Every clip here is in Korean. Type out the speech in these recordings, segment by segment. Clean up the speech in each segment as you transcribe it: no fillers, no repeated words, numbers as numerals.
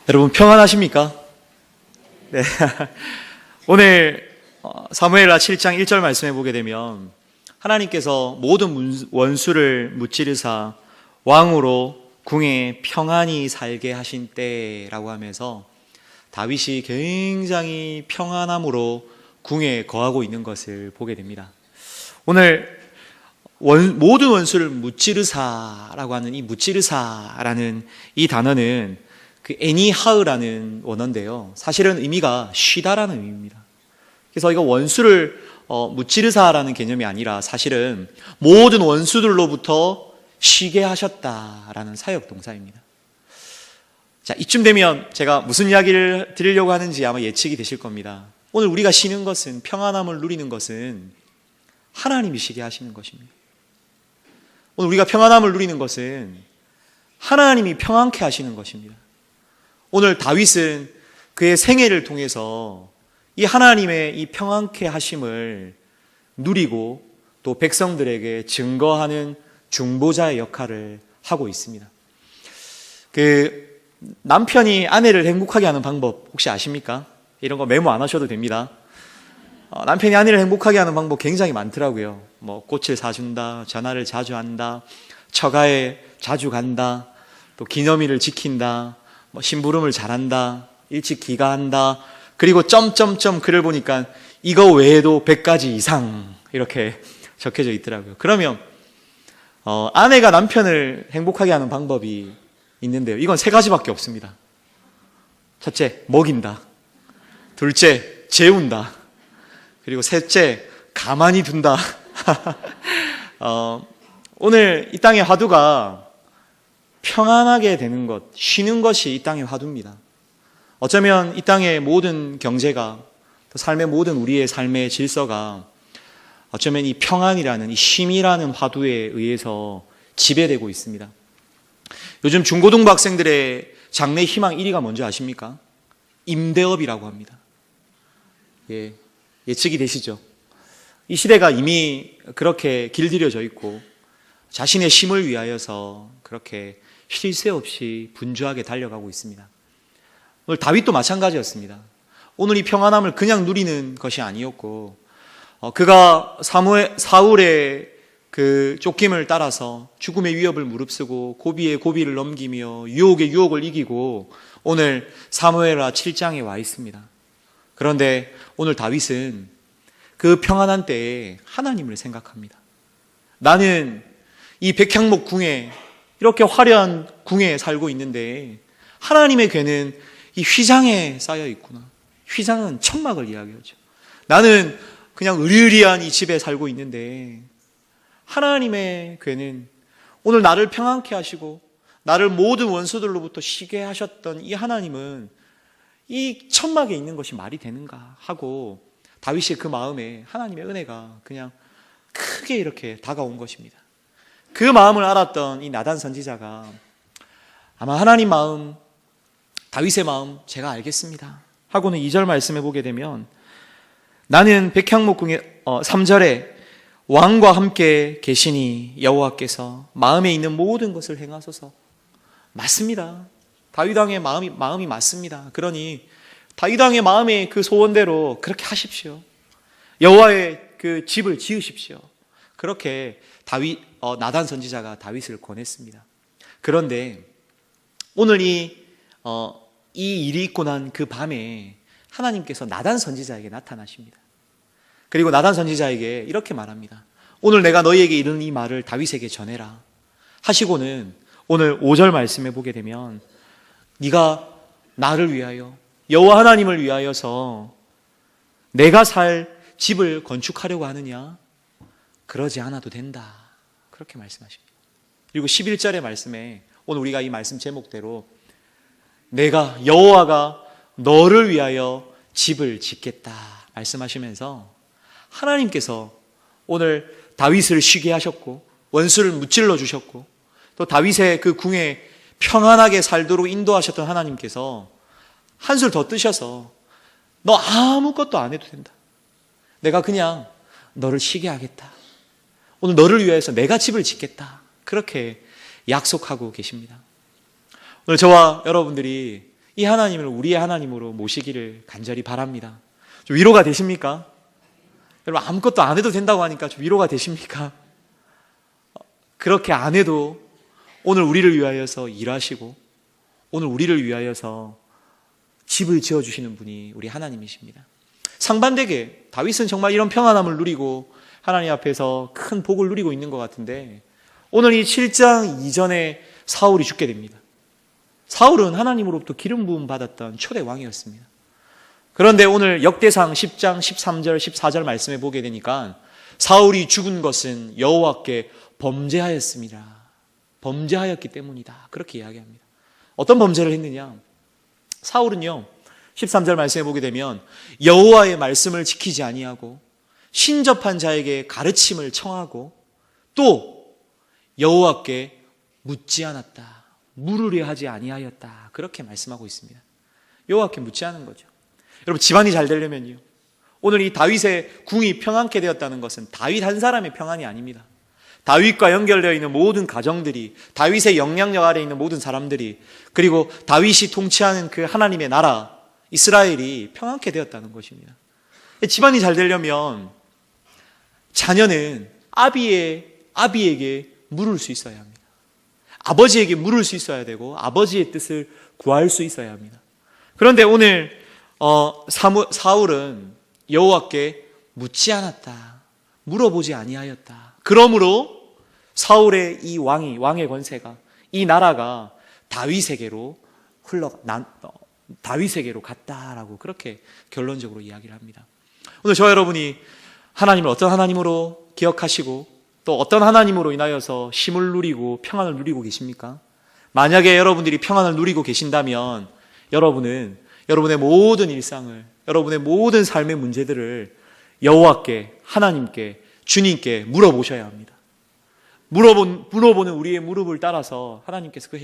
여러분 평안하십니까? 네. 오늘 사무엘하 7장 1절 말씀해 보게 되면 하나님께서 모든 원수를 무찌르사 왕으로 궁에 평안히 살게 하신 때라고 하면서 다윗이 굉장히 평안함으로 궁에 거하고 있는 것을 보게 됩니다. 오늘 모든 원수를 무찌르사라고 하는 이 무찌르사라는 이 단어는 그 애니하으라는 원어인데요, 사실은 의미가 쉬다라는 의미입니다. 그래서 이거 원수를 무찌르사라는 개념이 아니라 사실은 모든 원수들로부터 쉬게 하셨다라는 사역 동사입니다. 자, 이쯤 되면 제가 무슨 이야기를 드리려고 하는지 아마 예측이 되실 겁니다. 오늘 우리가 쉬는 것은, 평안함을 누리는 것은 하나님이 쉬게 하시는 것입니다. 오늘 우리가 평안함을 누리는 것은 하나님이 평안케 하시는 것입니다. 오늘 다윗은 그의 생애를 통해서 이 하나님의 이 평안케 하심을 누리고 또 백성들에게 증거하는 중보자의 역할을 하고 있습니다. 그 남편이 아내를 행복하게 하는 방법 혹시 아십니까? 이런 거 메모 안 하셔도 됩니다. 남편이 아내를 행복하게 하는 방법 굉장히 많더라고요. 뭐 꽃을 사준다, 전화를 자주 한다, 처가에 자주 간다, 또 기념일을 지킨다, 뭐 심부름을 잘한다, 일찍 귀가한다, 그리고 점점점 글을 보니까 이거 외에도 100가지 이상 이렇게 적혀져 있더라고요. 그러면 아내가 남편을 행복하게 하는 방법이 있는데요, 이건 3가지밖에 없습니다. 첫째, 먹인다. 둘째, 재운다. 그리고 셋째, 가만히 둔다. 오늘 이 땅의 화두가 평안하게 되는 것, 쉬는 것이 이 땅의 화두입니다. 어쩌면 이 땅의 모든 경제가, 또 삶의 모든 우리의 삶의 질서가 어쩌면 이 평안이라는, 이 쉼이라는 화두에 의해서 지배되고 있습니다. 요즘 중고등부 학생들의 장래 희망 1위가 뭔지 아십니까? 임대업이라고 합니다. 예, 예측이 되시죠? 이 시대가 이미 그렇게 길들여져 있고 자신의 쉼을 위하여서 그렇게 쉴 새 없이 분주하게 달려가고 있습니다. 오늘 다윗도 마찬가지였습니다. 오늘 이 평안함을 그냥 누리는 것이 아니었고, 그가 사울의 그 쫓김을 따라서 죽음의 위협을 무릅쓰고 고비에 고비를 넘기며 유혹의 유혹을 이기고 오늘 사무엘하 7장에 와 있습니다. 그런데 오늘 다윗은 그 평안한 때에 하나님을 생각합니다. 나는 이 백향목 궁에, 이렇게 화려한 궁에 살고 있는데 하나님의 괴는 이 휘장에 쌓여 있구나. 휘장은 천막을 이야기하죠. 나는 그냥 의리의리한 이 집에 살고 있는데 하나님의 괴는, 오늘 나를 평안케 하시고 나를 모든 원수들로부터 쉬게 하셨던 이 하나님은 이 천막에 있는 것이 말이 되는가 하고 다윗의 그 마음에 하나님의 은혜가 그냥 크게 이렇게 다가온 것입니다. 그 마음을 알았던 이 나단 선지자가 아마 하나님 마음, 다윗의 마음 제가 알겠습니다 하고는 2절 말씀해 보게 되면, 나는 백향목궁의 3절에 왕과 함께 계시니 여호와께서 마음에 있는 모든 것을 행하소서. 맞습니다. 다윗 왕의 마음이 맞습니다. 그러니 다윗 왕의 마음의 그 소원대로 그렇게 하십시오. 여호와의 그 집을 지으십시오. 그렇게 나단 선지자가 다윗을 권했습니다. 그런데 오늘 이 일이 있고 난 그 밤에 하나님께서 나단 선지자에게 나타나십니다. 그리고 나단 선지자에게 이렇게 말합니다. 오늘 내가 너희에게 이르는 이 말을 다윗에게 전해라 하시고는 오늘 5절 말씀해 보게 되면, 네가 나를 위하여, 여호와 하나님을 위하여서 내가 살 집을 건축하려고 하느냐? 그러지 않아도 된다. 그렇게 말씀하십니다. 그리고 11절의 말씀에 오늘 우리가 이 말씀 제목대로 내가, 여호와가 너를 위하여 집을 짓겠다 말씀하시면서 하나님께서 오늘 다윗을 쉬게 하셨고 원수를 무찔러 주셨고 또 다윗의 그 궁에 평안하게 살도록 인도하셨던 하나님께서 한술 더 뜨셔서 너 아무것도 안 해도 된다. 내가 그냥 너를 쉬게 하겠다. 오늘 너를 위해서 내가 집을 짓겠다. 그렇게 약속하고 계십니다. 오늘 저와 여러분들이 이 하나님을 우리의 하나님으로 모시기를 간절히 바랍니다. 좀 위로가 되십니까? 여러분, 아무것도 안 해도 된다고 하니까 좀 위로가 되십니까? 그렇게 안 해도 오늘 우리를 위하여서 일하시고 오늘 우리를 위하여서 집을 지어주시는 분이 우리 하나님이십니다. 상반되게 다윗은 정말 이런 평안함을 누리고 하나님 앞에서 큰 복을 누리고 있는 것 같은데, 오늘 이 7장 이전에 사울이 죽게 됩니다. 사울은 하나님으로부터 기름 부음 받았던 초대 왕이었습니다. 그런데 오늘 역대상 10장 13절 14절 말씀에 보게 되니까 사울이 죽은 것은 여호와께 범죄하였습니다. 범죄하였기 때문이다. 그렇게 이야기합니다. 어떤 범죄를 했느냐? 사울은요, 13절 말씀에 보게 되면 여호와의 말씀을 지키지 아니하고 신접한 자에게 가르침을 청하고 또 여호와께 묻지 않았다. 물으려 하지 아니하였다. 그렇게 말씀하고 있습니다. 여호와께 묻지 않은 거죠. 여러분, 집안이 잘 되려면요, 오늘 이 다윗의 궁이 평안케 되었다는 것은 다윗 한 사람의 평안이 아닙니다. 다윗과 연결되어 있는 모든 가정들이, 다윗의 영향력 아래에 있는 모든 사람들이, 그리고 다윗이 통치하는 그 하나님의 나라 이스라엘이 평안케 되었다는 것입니다. 집안이 잘 되려면 자녀는 아비에게 물을 수 있어야 합니다. 아버지에게 물을 수 있어야 되고 아버지의 뜻을 구할 수 있어야 합니다. 그런데 오늘 사울은 여호와께 묻지 않았다. 물어보지 아니하였다. 그러므로 사울의 이 왕의 권세가, 이 나라가 다윗에게로 갔다라고 그렇게 결론적으로 이야기를 합니다. 오늘 저와 여러분이 하나님을 어떤 하나님으로 기억하시고 또 어떤 하나님으로 인하여서 쉼을 누리고 평안을 누리고 계십니까? 만약에 여러분들이 평안을 누리고 계신다면 여러분은 여러분의 모든 일상을, 여러분의 모든 삶의 문제들을 여호와께, 하나님께, 주님께 물어보셔야 합니다. 물어보는 우리의 무릎을 따라서 하나님께서 그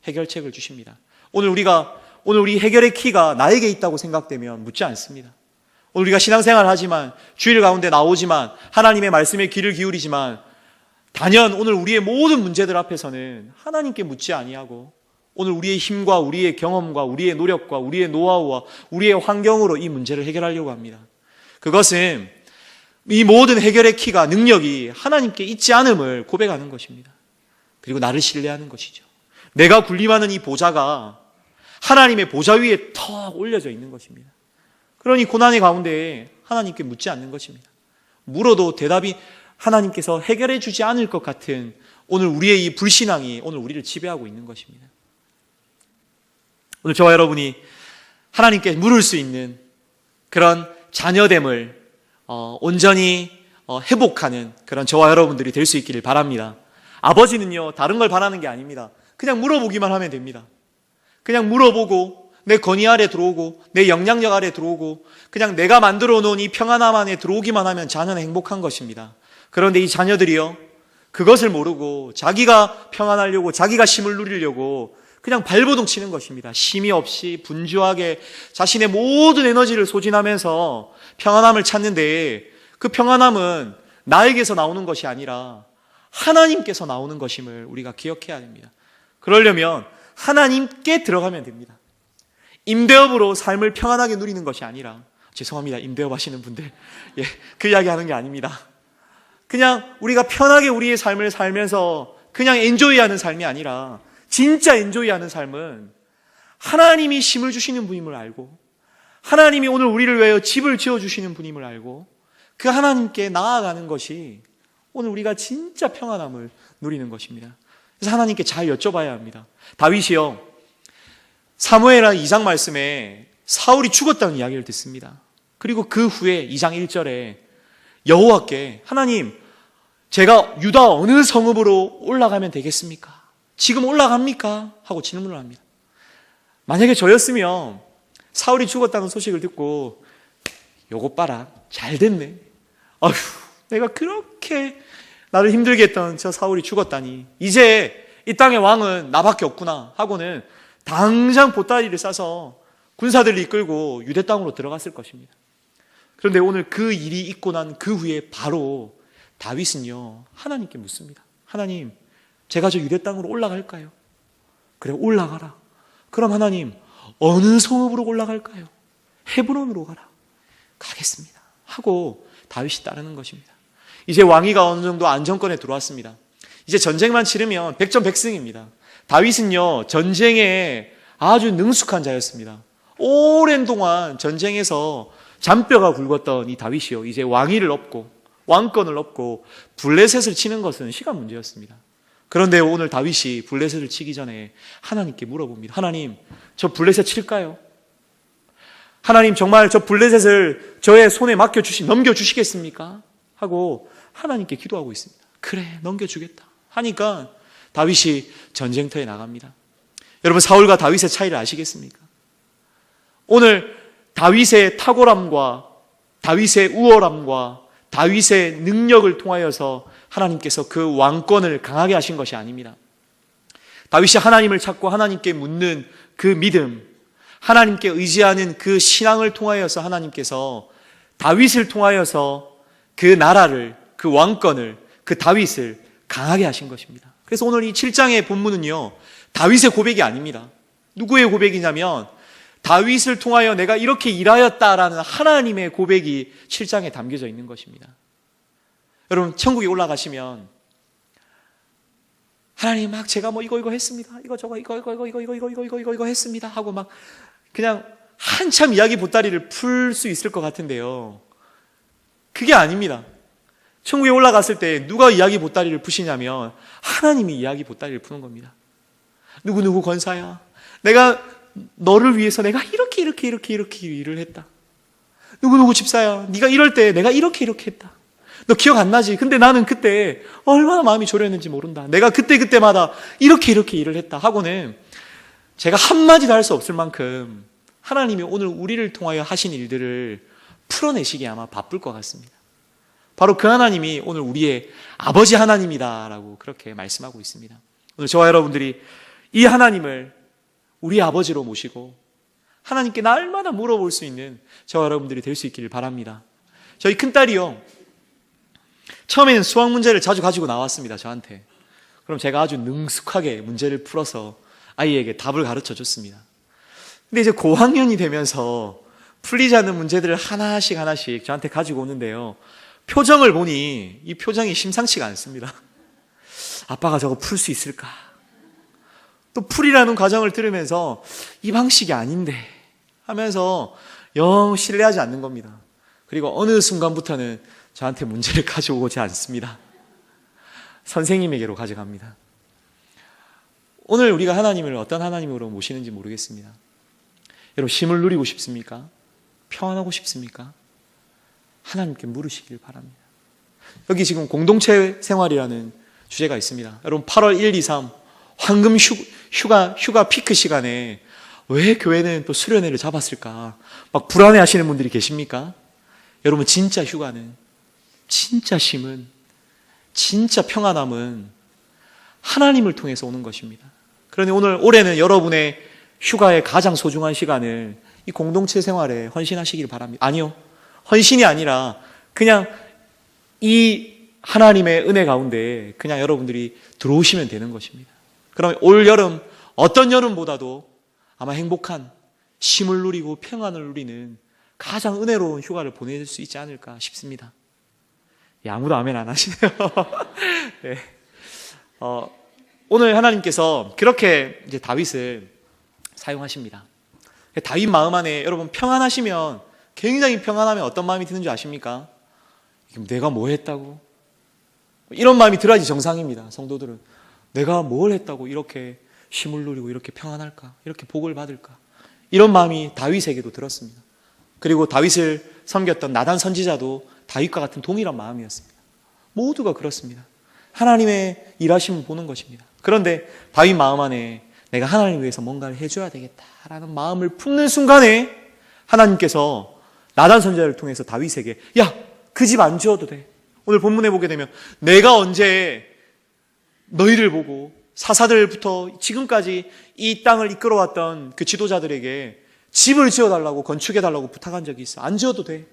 해결책을 주십니다. 오늘 우리 해결의 키가 나에게 있다고 생각되면 묻지 않습니다. 오늘 우리가 신앙생활을 하지만, 주일 가운데 나오지만, 하나님의 말씀에 귀를 기울이지만, 단연 오늘 우리의 모든 문제들 앞에서는 하나님께 묻지 아니하고 오늘 우리의 힘과 우리의 경험과 우리의 노력과 우리의 노하우와 우리의 환경으로 이 문제를 해결하려고 합니다. 그것은 이 모든 해결의 키가, 능력이 하나님께 있지 않음을 고백하는 것입니다. 그리고 나를 신뢰하는 것이죠. 내가 군림하는 이 보좌가 하나님의 보좌 위에 턱 올려져 있는 것입니다. 그러니 고난의 가운데 하나님께 묻지 않는 것입니다. 물어도 대답이 하나님께서 해결해 주지 않을 것 같은 오늘 우리의 이 불신앙이 오늘 우리를 지배하고 있는 것입니다. 오늘 저와 여러분이 하나님께 물을 수 있는 그런 자녀됨을 온전히 회복하는 그런 저와 여러분들이 될 수 있기를 바랍니다. 아버지는요, 다른 걸 바라는 게 아닙니다. 그냥 물어보기만 하면 됩니다. 그냥 물어보고 내 건의 아래 들어오고 내 영향력 아래 들어오고 그냥 내가 만들어 놓은 이 평안함 안에 들어오기만 하면 자녀는 행복한 것입니다. 그런데 이 자녀들이요, 그것을 모르고 자기가 평안하려고, 자기가 쉼을 누리려고 그냥 발버둥 치는 것입니다. 쉼이 없이 분주하게 자신의 모든 에너지를 소진하면서 평안함을 찾는데, 그 평안함은 나에게서 나오는 것이 아니라 하나님께서 나오는 것임을 우리가 기억해야 됩니다. 그러려면 하나님께 들어가면 됩니다. 임대업으로 삶을 평안하게 누리는 것이 아니라, 죄송합니다, 임대업 하시는 분들, 그 이야기 하는 게 아닙니다. 그냥 우리가 편하게 우리의 삶을 살면서 그냥 엔조이하는 삶이 아니라, 진짜 엔조이하는 삶은 하나님이 쉼을 주시는 분임을 알고, 하나님이 오늘 우리를 위하여 집을 지어주시는 분임을 알고, 그 하나님께 나아가는 것이 오늘 우리가 진짜 평안함을 누리는 것입니다. 그래서 하나님께 잘 여쭤봐야 합니다. 다윗이요, 사무엘하 2장 말씀에 사울이 죽었다는 이야기를 듣습니다. 그리고 그 후에 2장 1절에 여호와께, 하나님, 제가 유다 어느 성읍으로 올라가면 되겠습니까? 지금 올라갑니까? 하고 질문을 합니다. 만약에 저였으면 사울이 죽었다는 소식을 듣고, 요것 봐라, 잘 됐네. 아휴, 내가 그렇게 나를 힘들게 했던 저 사울이 죽었다니, 이제 이 땅의 왕은 나밖에 없구나 하고는 당장 보따리를 싸서 군사들을 이끌고 유대 땅으로 들어갔을 것입니다. 그런데 오늘 그 일이 있고 난 그 후에 바로 다윗은요, 하나님께 묻습니다. 하나님, 제가 저 유대 땅으로 올라갈까요? 그래, 올라가라. 그럼 하나님, 어느 성읍으로 올라갈까요? 헤브론으로 가라. 가겠습니다. 하고 다윗이 따르는 것입니다. 이제 왕위가 어느 정도 안정권에 들어왔습니다. 이제 전쟁만 치르면 백전백승입니다. 다윗은요, 전쟁에 아주 능숙한 자였습니다. 오랜 동안 전쟁에서 잔뼈가 굵었던 이 다윗이요, 이제 왕위를 얻고 왕권을 얻고 블레셋을 치는 것은 시간 문제였습니다. 그런데 오늘 다윗이 블레셋을 치기 전에 하나님께 물어봅니다. 하나님, 저 블레셋 칠까요? 하나님, 정말 저 블레셋을 저의 손에 넘겨주시겠습니까? 하고 하나님께 기도하고 있습니다. 그래, 넘겨주겠다 하니까 다윗이 전쟁터에 나갑니다. 여러분, 사울과 다윗의 차이를 아시겠습니까? 오늘 다윗의 탁월함과 다윗의 우월함과 다윗의 능력을 통하여서 하나님께서 그 왕권을 강하게 하신 것이 아닙니다. 다윗이 하나님을 찾고 하나님께 묻는 그 믿음, 하나님께 의지하는 그 신앙을 통하여서 하나님께서 다윗을 통하여서 그 나라를, 그 왕권을, 그 다윗을 강하게 하신 것입니다. 그래서 오늘 이 7장의 본문은요, 다윗의 고백이 아닙니다. 누구의 고백이냐면 다윗을 통하여 내가 이렇게 일하였다라는 하나님의 고백이 7장에 담겨져 있는 것입니다. 여러분, 천국에 올라가시면 하나님 막 제가 뭐 이거 했습니다. 이거 했습니다. 하고 막 그냥 한참 이야기 보따리를 풀 수 있을 것 같은데요. 그게 아닙니다. 천국에 올라갔을 때 누가 이야기 보따리를 푸시냐면 하나님이 이야기 보따리를 푸는 겁니다. 누구누구 권사야, 내가 너를 위해서 내가 이렇게 일을 했다. 누구누구 집사야, 네가 이럴 때 내가 이렇게 했다. 너 기억 안 나지? 근데 나는 그때 얼마나 마음이 졸였는지 모른다. 내가 그때마다 이렇게 일을 했다 하고는 제가 한마디도 할 수 없을 만큼 하나님이 오늘 우리를 통하여 하신 일들을 풀어내시기에 아마 바쁠 것 같습니다. 바로 그 하나님이 오늘 우리의 아버지 하나님이다라고 그렇게 말씀하고 있습니다. 오늘 저와 여러분들이 이 하나님을 우리 아버지로 모시고 하나님께 날마다 물어볼 수 있는 저와 여러분들이 될 수 있기를 바랍니다. 저희 큰딸이요, 처음에는 수학 문제를 자주 가지고 나왔습니다, 저한테. 그럼 제가 아주 능숙하게 문제를 풀어서 아이에게 답을 가르쳐 줬습니다. 근데 이제 고학년이 되면서 풀리지 않는 문제들을 하나씩 저한테 가지고 오는데요, 표정을 보니 이 표정이 심상치가 않습니다. 아빠가 저거 풀 수 있을까? 또 풀이라는 과정을 들으면서 이 방식이 아닌데 하면서 영 신뢰하지 않는 겁니다. 그리고 어느 순간부터는 저한테 문제를 가져오지 않습니다. 선생님에게로 가져갑니다. 오늘 우리가 하나님을 어떤 하나님으로 모시는지 모르겠습니다. 여러분, 쉼을 누리고 싶습니까? 평안하고 싶습니까? 하나님께 물으시길 바랍니다. 여기 지금 공동체 생활이라는 주제가 있습니다. 여러분, 8월 1, 2, 3 황금 휴가 피크 시간에 왜 교회는 또 수련회를 잡았을까? 막 불안해 하시는 분들이 계십니까? 여러분, 진짜 휴가는, 진짜 쉼은, 진짜 평안함은 하나님을 통해서 오는 것입니다. 그러니 오늘 올해는 여러분의 휴가의 가장 소중한 시간을 이 공동체 생활에 헌신하시길 바랍니다. 아니요, 헌신이 아니라 그냥 이 하나님의 은혜 가운데 그냥 여러분들이 들어오시면 되는 것입니다. 그럼 올 여름, 어떤 여름보다도 아마 행복한 쉼을 누리고 평안을 누리는 가장 은혜로운 휴가를 보낼 수 있지 않을까 싶습니다. 예, 아무도 아멘 안 하시네요. 네. 오늘 하나님께서 그렇게 이제 다윗을 사용하십니다. 다윗 마음 안에 여러분 평안하시면, 굉장히 평안하면 어떤 마음이 드는 줄 아십니까? 내가 뭐 했다고? 이런 마음이 들어야지 정상입니다. 성도들은 내가 뭘 했다고 이렇게 쉼을 누리고 이렇게 평안할까? 이렇게 복을 받을까? 이런 마음이 다윗에게도 들었습니다. 그리고 다윗을 섬겼던 나단 선지자도 다윗과 같은 동일한 마음이었습니다. 모두가 그렇습니다. 하나님의 일하심을 보는 것입니다. 그런데 다윗 마음 안에 내가 하나님을 위해서 뭔가를 해줘야 되겠다라는 마음을 품는 순간에 하나님께서 나단 선지자를 통해서 다윗에게 야, 그 집 안 지어도 돼. 오늘 본문에 보게 되면 내가 언제 너희를 보고 사사들부터 지금까지 이 땅을 이끌어왔던 그 지도자들에게 집을 지어달라고, 건축해달라고 부탁한 적이 있어. 안 지어도 돼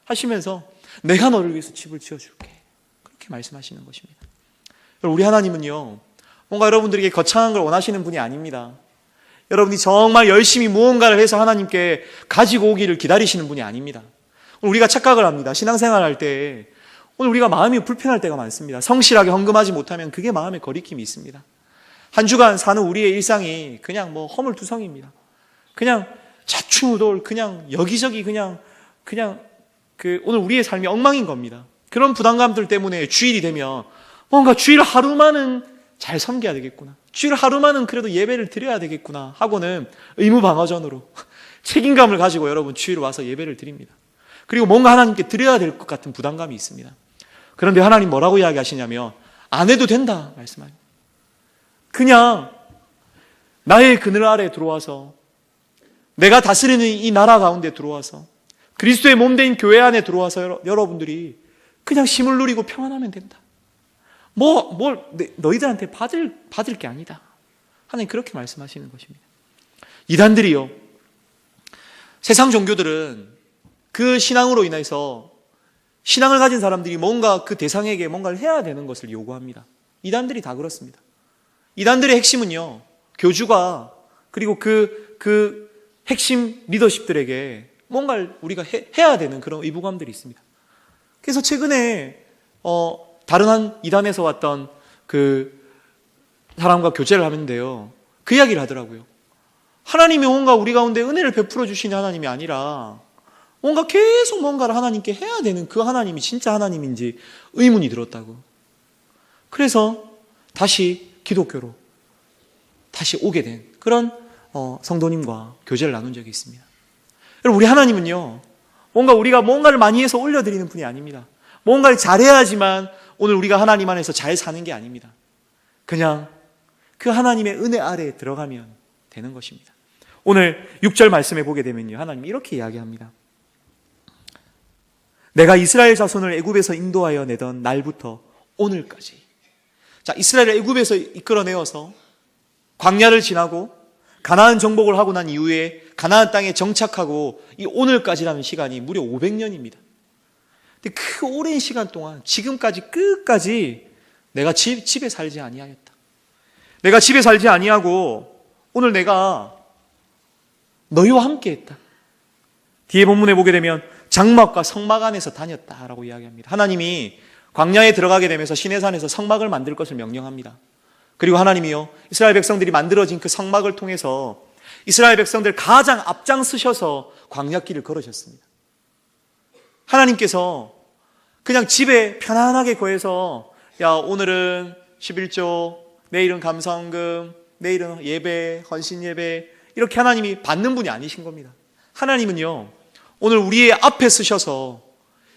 하시면서 내가 너를 위해서 집을 지어줄게, 그렇게 말씀하시는 것입니다. 우리 하나님은요, 뭔가 여러분들에게 거창한 걸 원하시는 분이 아닙니다. 여러분이 정말 열심히 무언가를 해서 하나님께 가지고 오기를 기다리시는 분이 아닙니다. 우리가 착각을 합니다. 신앙생활 할 때 오늘 우리가 마음이 불편할 때가 많습니다. 성실하게 헌금하지 못하면 그게 마음에 거리낌이 있습니다. 한 주간 사는 우리의 일상이 그냥 허물투성입니다. 그냥 좌충우돌, 그냥 여기저기 그냥 오늘 우리의 삶이 엉망인 겁니다. 그런 부담감들 때문에 주일이 되면 뭔가 주일 하루만은 잘 섬겨야 되겠구나, 주일 하루만은 그래도 예배를 드려야 되겠구나 하고는 의무방어전으로 책임감을 가지고 여러분 주일 와서 예배를 드립니다. 그리고 뭔가 하나님께 드려야 될 것 같은 부담감이 있습니다. 그런데 하나님 뭐라고 이야기하시냐면 안 해도 된다 말씀합니다. 그냥 나의 그늘 아래 들어와서, 내가 다스리는 이 나라 가운데 들어와서, 그리스도의 몸된 교회 안에 들어와서 여러분들이 그냥 힘을 누리고 평안하면 된다. 너희들한테 받을 게 아니다. 하나님 그렇게 말씀하시는 것입니다. 이단들이요, 세상 종교들은 그 신앙으로 인해서 신앙을 가진 사람들이 뭔가 그 대상에게 뭔가를 해야 되는 것을 요구합니다. 이단들이 다 그렇습니다. 이단들의 핵심은요, 교주가 그리고 그 핵심 리더십들에게 뭔가를 우리가 해야 되는 그런 의무감들이 있습니다. 그래서 최근에 다른 한 이단에서 왔던 그 사람과 교제를 하는데요, 그 이야기를 하더라고요. 하나님이 뭔가 우리 가운데 은혜를 베풀어 주시는 하나님이 아니라 뭔가 계속 뭔가를 하나님께 해야 되는 그 하나님이 진짜 하나님인지 의문이 들었다고. 그래서 다시 기독교로 다시 오게 된 그런 성도님과 교제를 나눈 적이 있습니다. 여러분, 우리 하나님은요, 뭔가 우리가 뭔가를 많이 해서 올려드리는 분이 아닙니다. 뭔가를 잘해야지만 오늘 우리가 하나님 안에서 잘 사는 게 아닙니다. 그냥 그 하나님의 은혜 아래에 들어가면 되는 것입니다. 오늘 6절 말씀에 보게 되면요, 하나님이 이렇게 이야기합니다. 내가 이스라엘 자손을 애굽에서 인도하여 내던 날부터 오늘까지. 자, 이스라엘을 애굽에서 이끌어내어서 광야를 지나고 가나안 정복을 하고 난 이후에 가나안 땅에 정착하고 이 오늘까지라는 시간이 무려 500년입니다. 근데 그 오랜 시간 동안 지금까지 끝까지 내가 집에 살지 아니하였다. 내가 집에 살지 아니하고 오늘 내가 너희와 함께 했다. 뒤에 본문에 보게 되면 장막과 성막 안에서 다녔다라고 이야기합니다. 하나님이 광야에 들어가게 되면서 시내산에서 성막을 만들 것을 명령합니다. 그리고 하나님이요, 이스라엘 백성들이 만들어진 그 성막을 통해서 이스라엘 백성들 가장 앞장서셔서 광야길을 걸으셨습니다. 하나님께서 그냥 집에 편안하게 거해서 오늘은 11조, 내일은 감사헌금, 내일은 예배, 헌신 예배, 이렇게 하나님이 받는 분이 아니신 겁니다. 하나님은요, 오늘 우리의 앞에 서셔서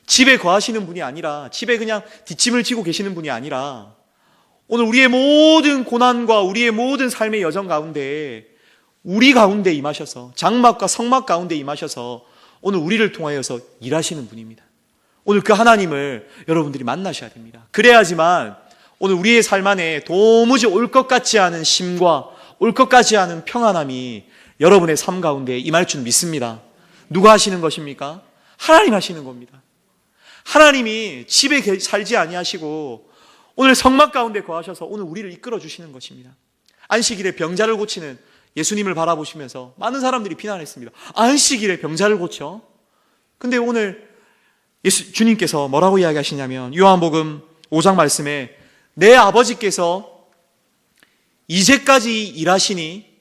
집에 거하시는 분이 아니라, 집에 그냥 뒷짐을 지고 계시는 분이 아니라, 오늘 우리의 모든 고난과 우리의 모든 삶의 여정 가운데 우리 가운데 임하셔서, 장막과 성막 가운데 임하셔서 오늘 우리를 통하여서 일하시는 분입니다. 오늘 그 하나님을 여러분들이 만나셔야 됩니다. 그래야지만 오늘 우리의 삶 안에 도무지 올 것 같지 않은 쉼과 올 것 같지 않은 평안함이 여러분의 삶 가운데 임할 줄 믿습니다. 누가 하시는 것입니까? 하나님 하시는 겁니다. 하나님이 집에 살지 아니하시고 오늘 성막 가운데 거하셔서 오늘 우리를 이끌어 주시는 것입니다. 안식일에 병자를 고치는 예수님을 바라보시면서 많은 사람들이 비난했습니다. 안식일에 병자를 고쳐? 근데 오늘 주님께서 뭐라고 이야기하시냐면, 요한복음 5장 말씀에 내 아버지께서 이제까지 일하시니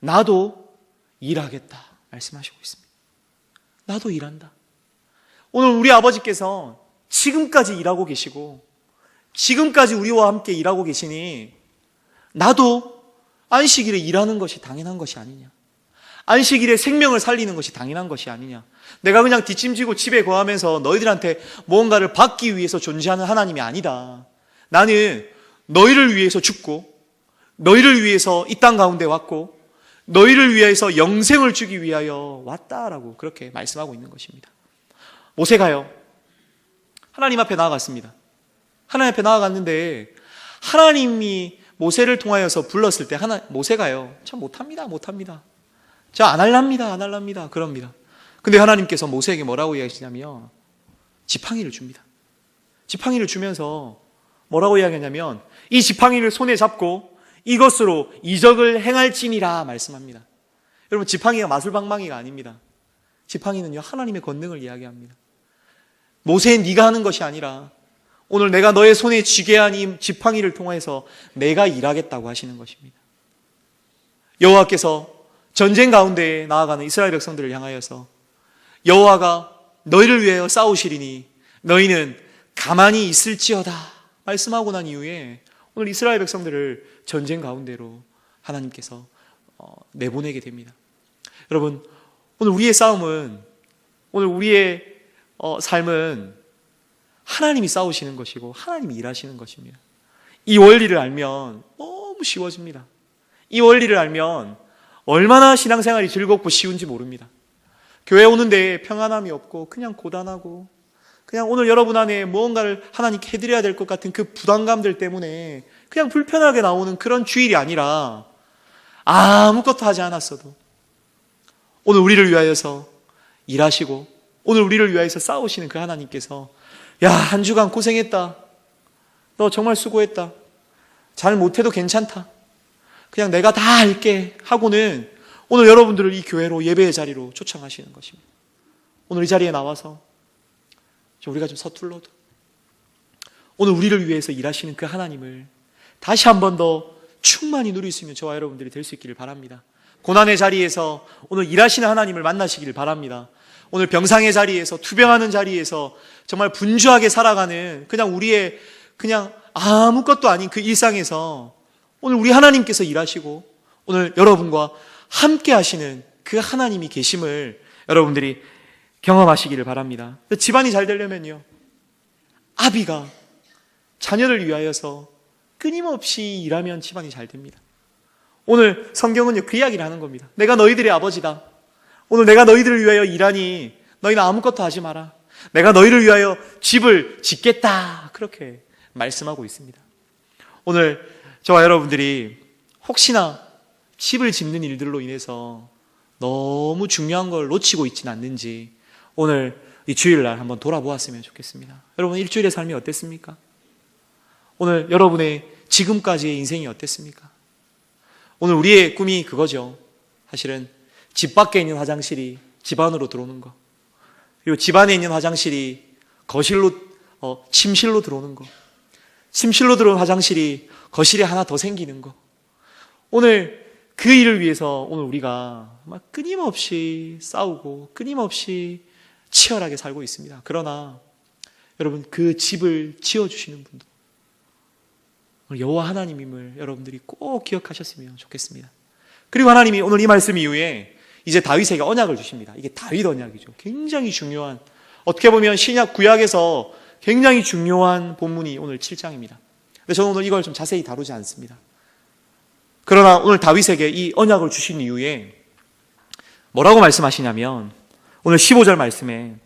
나도 일하겠다 말씀하시고 있습니다. 나도 일한다. 오늘 우리 아버지께서 지금까지 일하고 계시고 지금까지 우리와 함께 일하고 계시니 나도 안식일에 일하는 것이 당연한 것이 아니냐, 안식일에 생명을 살리는 것이 당연한 것이 아니냐, 내가 그냥 뒷짐지고 집에 거하면서 너희들한테 무언가를 받기 위해서 존재하는 하나님이 아니다. 나는 너희를 위해서 죽고 너희를 위해서 이 땅 가운데 왔고 너희를 위해서 영생을 주기 위하여 왔다라고 그렇게 말씀하고 있는 것입니다. 모세가요, 하나님 앞에 나아갔습니다. 하나님 앞에 나아갔는데 하나님이 모세를 통하여서 불렀을 때 모세가요, 참 못합니다. 저 안 할랍니다. 그럽니다. 근데 하나님께서 모세에게 뭐라고 이야기하시냐면 지팡이를 줍니다. 지팡이를 주면서 뭐라고 이야기하냐면 이 지팡이를 손에 잡고 이것으로 이적을 행할지니라 말씀합니다. 여러분, 지팡이가 마술방망이가 아닙니다. 지팡이는요, 하나님의 권능을 이야기합니다. 모세, 네가 하는 것이 아니라 오늘 내가 너의 손에 쥐게 한 이 지팡이를 통해서 내가 일하겠다고 하시는 것입니다. 여호와께서 전쟁 가운데 나아가는 이스라엘 백성들을 향하여서 여호와가 너희를 위하여 싸우시리니 너희는 가만히 있을지어다 말씀하고 난 이후에 오늘 이스라엘 백성들을 전쟁 가운데로 하나님께서 내보내게 됩니다. 여러분, 오늘 우리의 싸움은, 오늘 우리의 삶은 하나님이 싸우시는 것이고 하나님이 일하시는 것입니다. 이 원리를 알면 너무 쉬워집니다. 이 원리를 알면 얼마나 신앙생활이 즐겁고 쉬운지 모릅니다. 교회 오는데 평안함이 없고 그냥 고단하고 그냥 오늘 여러분 안에 무언가를 하나님께 해드려야 될 것 같은 그 부담감들 때문에 그냥 불편하게 나오는 그런 주일이 아니라 아무것도 하지 않았어도 오늘 우리를 위하여서 일하시고 오늘 우리를 위하여서 싸우시는 그 하나님께서 야, 한 주간 고생했다. 너 정말 수고했다. 잘 못해도 괜찮다. 그냥 내가 다 할게 하고는 오늘 여러분들을 이 교회로, 예배의 자리로 초청하시는 것입니다. 오늘 이 자리에 나와서 우리가 좀 서툴러도 오늘 우리를 위해서 일하시는 그 하나님을 다시 한 번 더 충만히 누릴 수 있는 저와 여러분들이 될 수 있기를 바랍니다. 고난의 자리에서 오늘 일하시는 하나님을 만나시기를 바랍니다. 오늘 병상의 자리에서, 투병하는 자리에서 정말 분주하게 살아가는 그냥 우리의 그냥 아무것도 아닌 그 일상에서 오늘 우리 하나님께서 일하시고 오늘 여러분과 함께 하시는 그 하나님이 계심을 여러분들이 경험하시기를 바랍니다. 집안이 잘 되려면요, 아비가 자녀를 위하여서 끊임없이 일하면 집안이 잘 됩니다. 오늘 성경은요, 그 이야기를 하는 겁니다. 내가 너희들의 아버지다. 오늘 내가 너희들을 위하여 일하니 너희는 아무것도 하지 마라. 내가 너희를 위하여 집을 짓겠다. 그렇게 말씀하고 있습니다. 오늘 저와 여러분들이 혹시나 집을 짓는 일들로 인해서 너무 중요한 걸 놓치고 있지는 않는지 오늘 이 주일날 한번 돌아보았으면 좋겠습니다. 여러분, 일주일의 삶이 어땠습니까? 오늘 여러분의 지금까지의 인생이 어땠습니까? 오늘 우리의 꿈이 그거죠. 사실은 집 밖에 있는 화장실이 집 안으로 들어오는 거, 그리고 집 안에 있는 화장실이 거실로, 침실로 들어오는 거, 침실로 들어온 화장실이 거실에 하나 더 생기는 거. 오늘 그 일을 위해서 오늘 우리가 막 끊임없이 싸우고 끊임없이 치열하게 살고 있습니다. 그러나 여러분, 그 집을 지어주시는 분도 여호와 하나님임을 여러분들이 꼭 기억하셨으면 좋겠습니다. 그리고 하나님이 오늘 이 말씀 이후에 이제 다윗에게 언약을 주십니다. 이게 다윗 언약이죠. 굉장히 중요한, 어떻게 보면 신약 구약에서 굉장히 중요한 본문이 오늘 7장입니다. 근데 저는 오늘 이걸 좀 자세히 다루지 않습니다. 그러나 오늘 다윗에게 이 언약을 주신 이후에 뭐라고 말씀하시냐면 오늘 15절 말씀에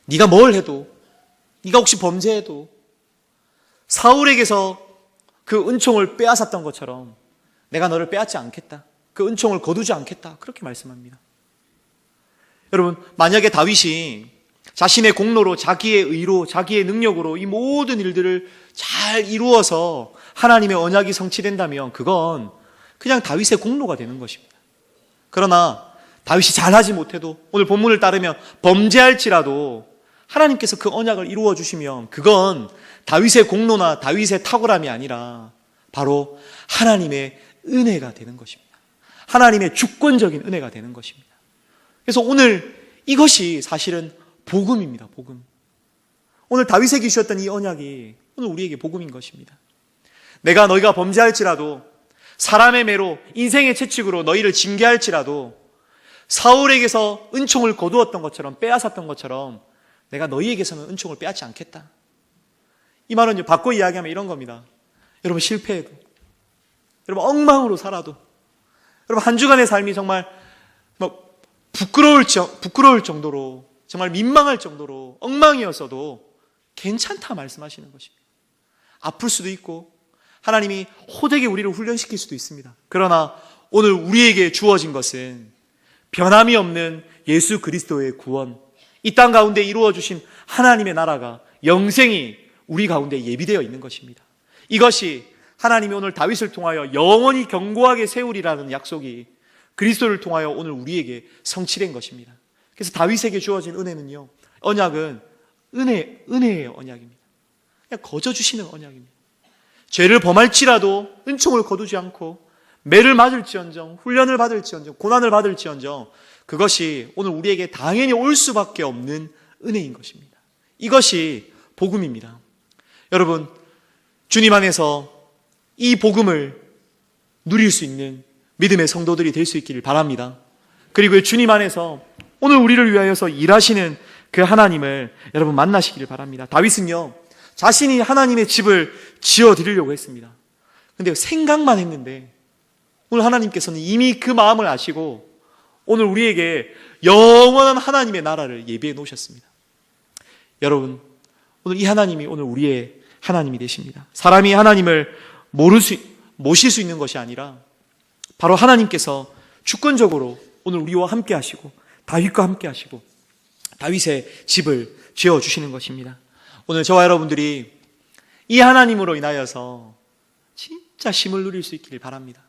네가 뭘 해도, 네가 혹시 범죄해도 사울에게서 그 은총을 빼앗았던 것처럼 내가 너를 빼앗지 않겠다. 그 은총을 거두지 않겠다. 그렇게 말씀합니다. 여러분, 만약에 다윗이 자신의 공로로, 자기의 의로, 자기의 능력으로 이 모든 일들을 잘 이루어서 하나님의 언약이 성취된다면 그건 그냥 다윗의 공로가 되는 것입니다. 그러나 다윗이 잘하지 못해도 오늘 본문을 따르면 범죄할지라도 하나님께서 그 언약을 이루어 주시면 그건 다윗의 공로나 다윗의 탁월함이 아니라 바로 하나님의 은혜가 되는 것입니다. 하나님의 주권적인 은혜가 되는 것입니다. 그래서 오늘 이것이 사실은 복음입니다. 복음. 오늘 다윗에게 주셨던 이 언약이 오늘 우리에게 복음인 것입니다. 내가 너희가 범죄할지라도, 사람의 매로 인생의 채찍으로 너희를 징계할지라도, 사울에게서 은총을 거두었던 것처럼, 빼앗았던 것처럼 내가 너희에게서는 은총을 빼앗지 않겠다. 이 말은 바꿔 이야기하면 이런 겁니다. 여러분, 실패해도, 여러분 엉망으로 살아도, 여러분 한 주간의 삶이 정말 부끄러울 정도로, 정말 민망할 정도로 엉망이었어도 괜찮다 말씀하시는 것입니다. 아플 수도 있고 하나님이 호되게 우리를 훈련시킬 수도 있습니다. 그러나 오늘 우리에게 주어진 것은 변함이 없는 예수 그리스도의 구원, 이 땅 가운데 이루어 주신 하나님의 나라가 영생이 우리 가운데 예비되어 있는 것입니다. 이것이 하나님이 오늘 다윗을 통하여 영원히 견고하게 세우리라는 약속이 그리스도를 통하여 오늘 우리에게 성취된 것입니다. 그래서 다윗에게 주어진 은혜는요, 언약은 은혜의 언약입니다. 그냥 거저 주시는 언약입니다. 죄를 범할지라도 은총을 거두지 않고 매를 맞을지언정, 훈련을 받을지언정, 고난을 받을지언정, 그것이 오늘 우리에게 당연히 올 수밖에 없는 은혜인 것입니다. 이것이 복음입니다. 여러분, 주님 안에서 이 복음을 누릴 수 있는 믿음의 성도들이 될 수 있기를 바랍니다. 그리고 주님 안에서 오늘 우리를 위하여서 일하시는 그 하나님을 여러분 만나시기를 바랍니다. 다윗은요, 자신이 하나님의 집을 지어드리려고 했습니다. 근데 생각만 했는데 오늘 하나님께서는 이미 그 마음을 아시고 오늘 우리에게 영원한 하나님의 나라를 예비해 놓으셨습니다. 여러분, 오늘 이 하나님이 오늘 우리의 하나님이 되십니다. 사람이 하나님을 모실 수 있는 것이 아니라 바로 하나님께서 주권적으로 오늘 우리와 함께 하시고 다윗과 함께 하시고 다윗의 집을 지어주시는 것입니다. 오늘 저와 여러분들이 이 하나님으로 인하여서 진짜 쉼을 누릴 수 있기를 바랍니다.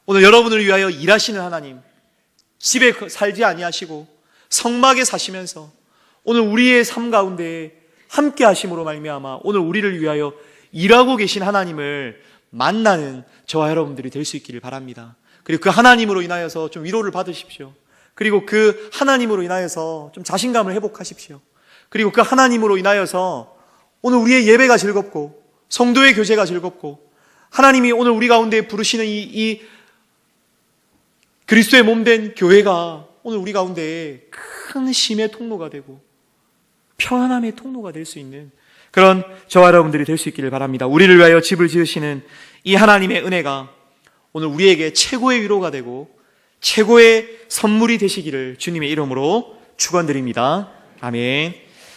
오늘 여러분을 위하여 일하시는 하나님, 집에 살지 아니하시고 성막에 사시면서 오늘 우리의 삶 가운데 함께 하심으로 말미암아 오늘 우리를 위하여 일하고 계신 하나님을 만나는 저와 여러분들이 될 수 있기를 바랍니다. 그리고 그 하나님으로 인하여서 좀 위로를 받으십시오. 그리고 그 하나님으로 인하여서 좀 자신감을 회복하십시오. 그리고 그 하나님으로 인하여서 오늘 우리의 예배가 즐겁고 성도의 교제가 즐겁고 하나님이 오늘 우리 가운데 부르시는 이 그리스도의 몸된 교회가 오늘 우리 가운데 큰 쉼의 통로가 되고 평안함의 통로가 될 수 있는 그런 저와 여러분들이 될 수 있기를 바랍니다. 우리를 위하여 집을 지으시는 이 하나님의 은혜가 오늘 우리에게 최고의 위로가 되고 최고의 선물이 되시기를 주님의 이름으로 축원드립니다. 아멘.